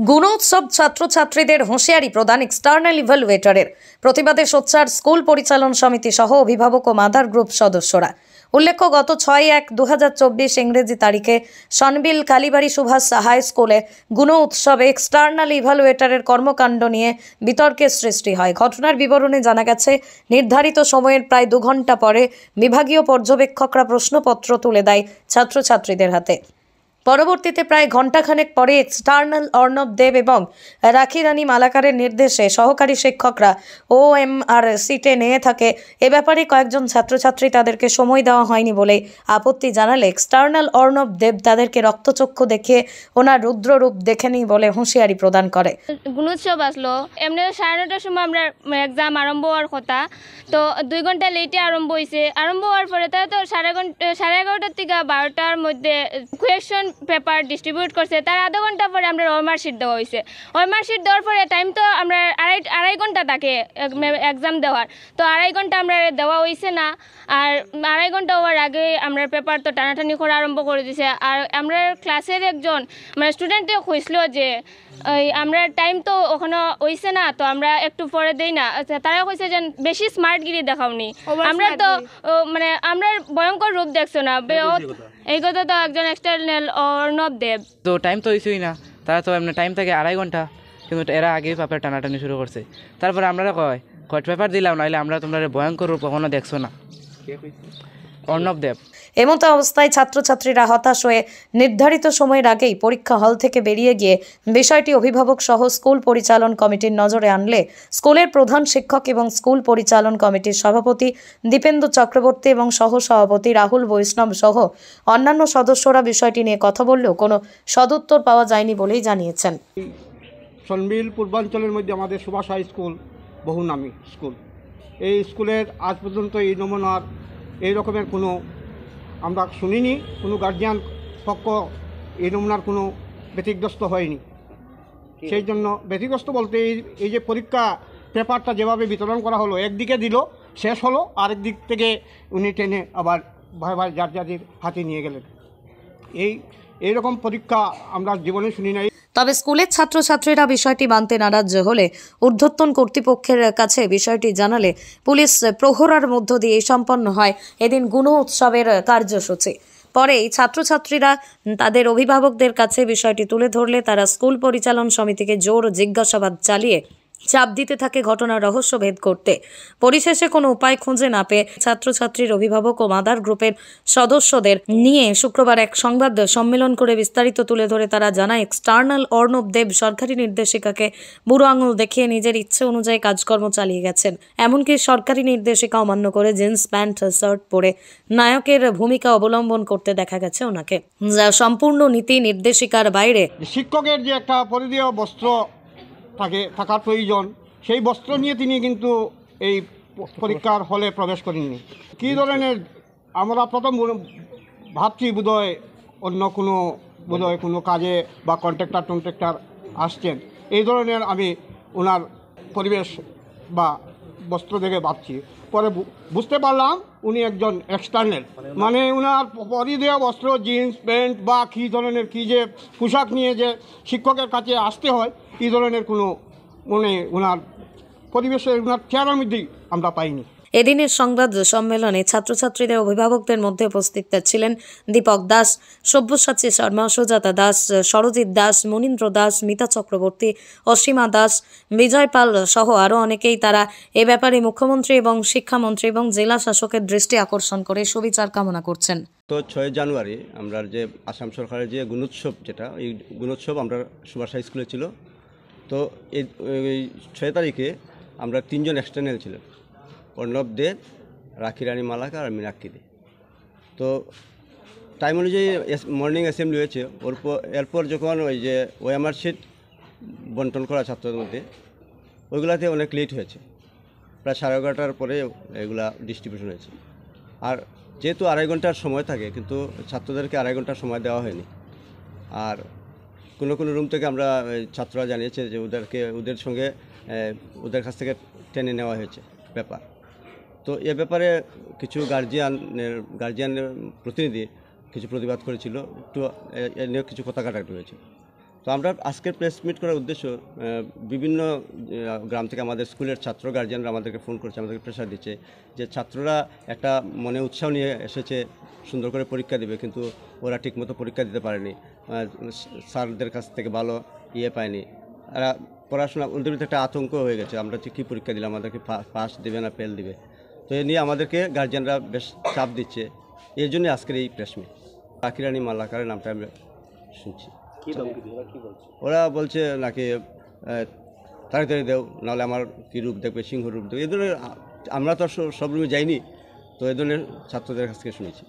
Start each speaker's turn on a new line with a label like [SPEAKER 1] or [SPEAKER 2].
[SPEAKER 1] গুণোৎসব ছাত্রছাত্রীদের হুঁশিয়ারি প্রদান এক্সটার্নাল ইভালুয়েটরের। প্রতিবাদে সোচ্চার স্কুল পরিচালন সমিতি সহ অভিভাবক ও মাদার গ্রুপ সদস্যরা। উল্লেখ্য, গত 6/1/2024 ইংরেজি তারিখে সনবিল কালীবাড়ি সুভাষ হাই স্কুলে গুণ উৎসবে এক্সটার্নাল ইভালুয়েটরের কর্মকাণ্ড নিয়ে বিতর্কের সৃষ্টি হয়। ঘটনার বিবরণে জানা গেছে, নির্ধারিত সময়ের প্রায় 2 ঘন্টা পরে বিভাগীয় পর্যবেক্ষকরা প্রশ্নপত্র তুলে দেয় ছাত্রছাত্রীদের হাতে। পরবর্তীতে প্রায় ঘণ্টাখানেক পরে এক্সটার্নাল অর্ণব দেব এবং রাখি রানী মালাকারের নির্দেশে সহকারী শিক্ষকরা OMR সিটে নিয়ে থাকে। এ ব্যাপারে কয়েকজন ছাত্রছাত্রী তাদেরকে সময় দেওয়া হয়নি বলে আপত্তি জানালে এক্সটার্নাল অর্ণব দেব তাদেরকে রক্তচক্ষু দেখিয়ে ওনার রুদ্ররূপ দেখেনি বলে হুঁশিয়ারি প্রদান করে।
[SPEAKER 2] গুণোৎসব আসলো, এমনি 9:30টার সময় আমরা এক্সাম আরম্ভ হওয়ার কথা, তো 2 ঘন্টা লেটে আরম্ভ হয়েছে। আরম্ভ হওয়ার পরে তারা তো 11:30 থেকে 12টার মধ্যে কোয়েশ্চন পেপার ডিস্ট্রিবিউট করছে। তার আধা ঘন্টা পরে আমরা OMR শিট দেওয়া হয়েছে। OMR শিট দেওয়ার পরে টাইম তো আমরা আড়াই ঘন্টা থাকে এক্সাম দেওয়ার, তো 2.5 ঘন্টা আমরা দেওয়া হয়েছে না। আর 2.5 ঘন্টা হওয়ার আগে আমরা পেপার তো টানাটানি করা আরম্ভ করে দিছে। আর আমরা ক্লাসের একজন মানে স্টুডেন্টে হয়েছিল যে আমরা টাইম তো ওখানে হয়েছে না, তো আমরা একটু পরে দেই না। তারা কইছে যে বেশি স্মার্টগিরি দেখাওনি, আমরা তো মানে আমরা ভয়ঙ্কর রূপ দেখছো না। এই কথা তো একজন এক্সটার্নাল অর্ণব দেব।
[SPEAKER 3] তো টাইম তো হয়েছেই না, তারা তো এমনি টাইম থাকে 2.5 ঘন্টা, কিন্তু এরা আগেই পেপার টানাটানি শুরু করছে। তারপরে আমরা কয় পেপার দিলাম, নাহলে আমরা তোমরা ভয়ঙ্কর রূপ কখনো দেখছো না। অর্ণব দেব।
[SPEAKER 1] এমতো অবস্থায় ছাত্রছাত্রীরা হতাশ হয়ে নির্ধারিত সময়ের আগেই পরীক্ষা হল থেকে বেরিয়ে গিয়ে বিষয়টি অভিভাবক সহ স্কুল পরিচালন কমিটির নজরে আনলে স্কুলের প্রধান শিক্ষক এবং স্কুল পরিচালন কমিটির সভাপতি দীপেন্দু চক্রবর্তী এবং সহ সভাপতি রাহুল বৈষ্ণব সহ অন্যান্য সদস্যরা বিষয়টি নিয়ে কথা বললেও কোনো সদুত্তর পাওয়া যায়নি বলেই জানিয়েছেন।
[SPEAKER 4] সনবিল পূর্বাঞ্চলের মধ্যে আমাদের সুভাষ হাই স্কুল বহুনামী স্কুল। এই স্কুলের আজ পর্যন্ত এই নমুনার এই রকমের কোনো আমরা শুনিনি, কোনো গার্জিয়ান পক্ষ এই নমুনার কোনো ব্যতিগ্রস্ত হয়নি। সেই জন্য ব্যতিগ্রস্ত বলতে এই যে পরীক্ষা পেপারটা যেভাবে বিতরণ করা হলো, একদিকে দিল শেষ হলো, আরেক দিক থেকে উনি টেনে আবার ভাই ভাই যার যাদের হাতে নিয়ে গেলেন। এইরকম পরীক্ষা আমরা জীবনে শুনি নাই।
[SPEAKER 1] তবে স্কুলের ছাত্রছাত্রীরা বিষয়টি মানতে নারাজ হলে ঊর্ধ্বতন কর্তৃপক্ষের কাছে বিষয়টি জানালে পুলিশ প্রহরার মধ্য দিয়ে সম্পন্ন হয় এদিন গুণ উৎসবের কার্যসূচি। পরে ছাত্রছাত্রীরা তাদের অভিভাবকদের কাছে বিষয়টি তুলে ধরলে তারা স্কুল পরিচালন সমিতিকে জোর জিজ্ঞাসাবাদ চালিয়ে চাপ দিতে থাকে ঘটনার রহস্য ভেদ করতে। পরিশেষে কোনো উপায় খুঁজে না পেয়ে ছাত্রছাত্রীর অভিভাবক ও মাদার গ্রুপের সদস্যদের নিয়ে শুক্রবার এক সংবাদ সম্মেলন করে বিস্তারিত তুলে ধরে তারা জানায়, এক্সটার্নাল অর্ণব দেব সরকারি নির্দেশিকাকে বুড়ো আঙুল দেখিয়ে নিজের ইচ্ছে অনুযায়ী কাজকর্ম চালিয়ে গেছেন। এমনকি সরকারি নির্দেশিকা অমান্য করে জিন্স প্যান্ট শার্ট পরে নায়কের ভূমিকা অবলম্বন করতে দেখা গেছে ওনাকে, যা সম্পূর্ণ নীতি নির্দেশিকার বাইরে।
[SPEAKER 4] শিক্ষকের যে একটা পরিধেয় বস্ত্র থাকার প্রয়োজন, সেই বস্ত্র নিয়ে তিনি কিন্তু এই পরীক্ষার হলে প্রবেশ করেননি। কী ধরনের আমরা প্রথম ভাবছি বোধহয় অন্য কোনো কাজে বা কন্ট্রাক্টর আসছেন, এই ধরনের আমি ওনার পরিবেশ বা বস্ত্র দেখে ভাবছি। পরে বুঝতে পারলাম উনি একজন এক্সটার্নাল, মানে ওনার পরিধেয় বস্ত্র জিন্স প্যান্ট বা কী ধরনের কী যে পোশাক নিয়ে যে শিক্ষকের কাছে আসতে হয়, এই ধরনের কোনো ওনার পরিবেশে ওনার চেহারার মধ্যেই আমরা পাইনি।
[SPEAKER 1] এদিনের সংবাদ সম্মেলনে ছাত্রছাত্রীদের অভিভাবকদের মধ্যে উপস্থিত ছিলেন দীপক দাস, সব্যসাচী শর্মা, সুজাতা দাস, সরজিৎ দাস, মনীন্দ্র দাস, মিতা চক্রবর্তী, অসীমা দাস, বিজয় পাল সহ আরও অনেকেই। তারা এ ব্যাপারে মুখ্যমন্ত্রী এবং শিক্ষামন্ত্রী এবং জেলা শাসকের দৃষ্টি আকর্ষণ করে সুবিচার কামনা করছেন।
[SPEAKER 5] তো 6 জানুয়ারি আমরা যে আসাম সরকারের যে গুণোৎসব, এই গুণোৎসব আমরা সুভাষ হাই স্কুলে ছিল। তো এই 6 তারিখে আমরা 3 জন এক্সটার্নাল ছিলাম, অর্ণব দেব, রাখি রানী মালাকার আর মীনাক্ষী দে। তো টাইম অনুযায়ী মর্নিং অ্যাসেম্বলি হয়েছে। এরপর যখন ওই যে OMR শিট বন্টন করা ছাত্রদের মধ্যে, ওইগুলাতে অনেক লেট হয়েছে, প্রায় 11:30টার পরে এগুলা ডিস্ট্রিবিউশন হয়েছে। আর যেহেতু 2.5 ঘন্টার সময় থাকে, কিন্তু ছাত্রদেরকে 2.5 ঘন্টার সময় দেওয়া হয়নি। আর কোনো রুম থেকে আমরা ছাত্ররা জানিয়েছে যে ওদের সঙ্গে ওদের কাছ থেকে টেনে নেওয়া হয়েছে পেপার। তো এ ব্যাপারে কিছু গার্জিয়ানের প্রতিনিধি কিছু প্রতিবাদ করেছিল, একটু এ নিয়ে কিছু কথা কাটাকাটি হয়েছে। তো আমরা আজকের প্রেস মিট করার উদ্দেশ্য বিভিন্ন গ্রাম থেকে আমাদের স্কুলের ছাত্র গার্জিয়ানরা আমাদেরকে ফোন করছে, আমাদেরকে প্রেশার দিচ্ছে যে ছাত্ররা একটা মনে উৎসাহ নিয়ে এসেছে সুন্দর করে পরীক্ষা দেবে, কিন্তু ওরা ঠিকমতো পরীক্ষা দিতে পারেনি, স্যারদের কাছ থেকে ভালো পায়নি। আর পড়াশোনা ওদের ভিতরে একটা আতঙ্ক হয়ে গেছে, আমরা কী পরীক্ষা দিলে আমাদেরকে পাস দেবে না ফেল দিবে। তো এ নিয়ে আমাদেরকে গার্জিয়ানরা বেশ চাপ দিচ্ছে, এই জন্যই আজকের এই প্রেস মিট। পাখিরানি মালাকারের নামটা আমরা শুনছি। ওরা বলছে নাকি তাড়াতাড়ি দেও, নাহলে আমার কী রূপ দেখবে, সিংহ রূপ দেখবে, এই ধরনের। আমরা তো সব রুমে যাইনি, তো এই ধরনের ছাত্রদের কাছ থেকে শুনেছি।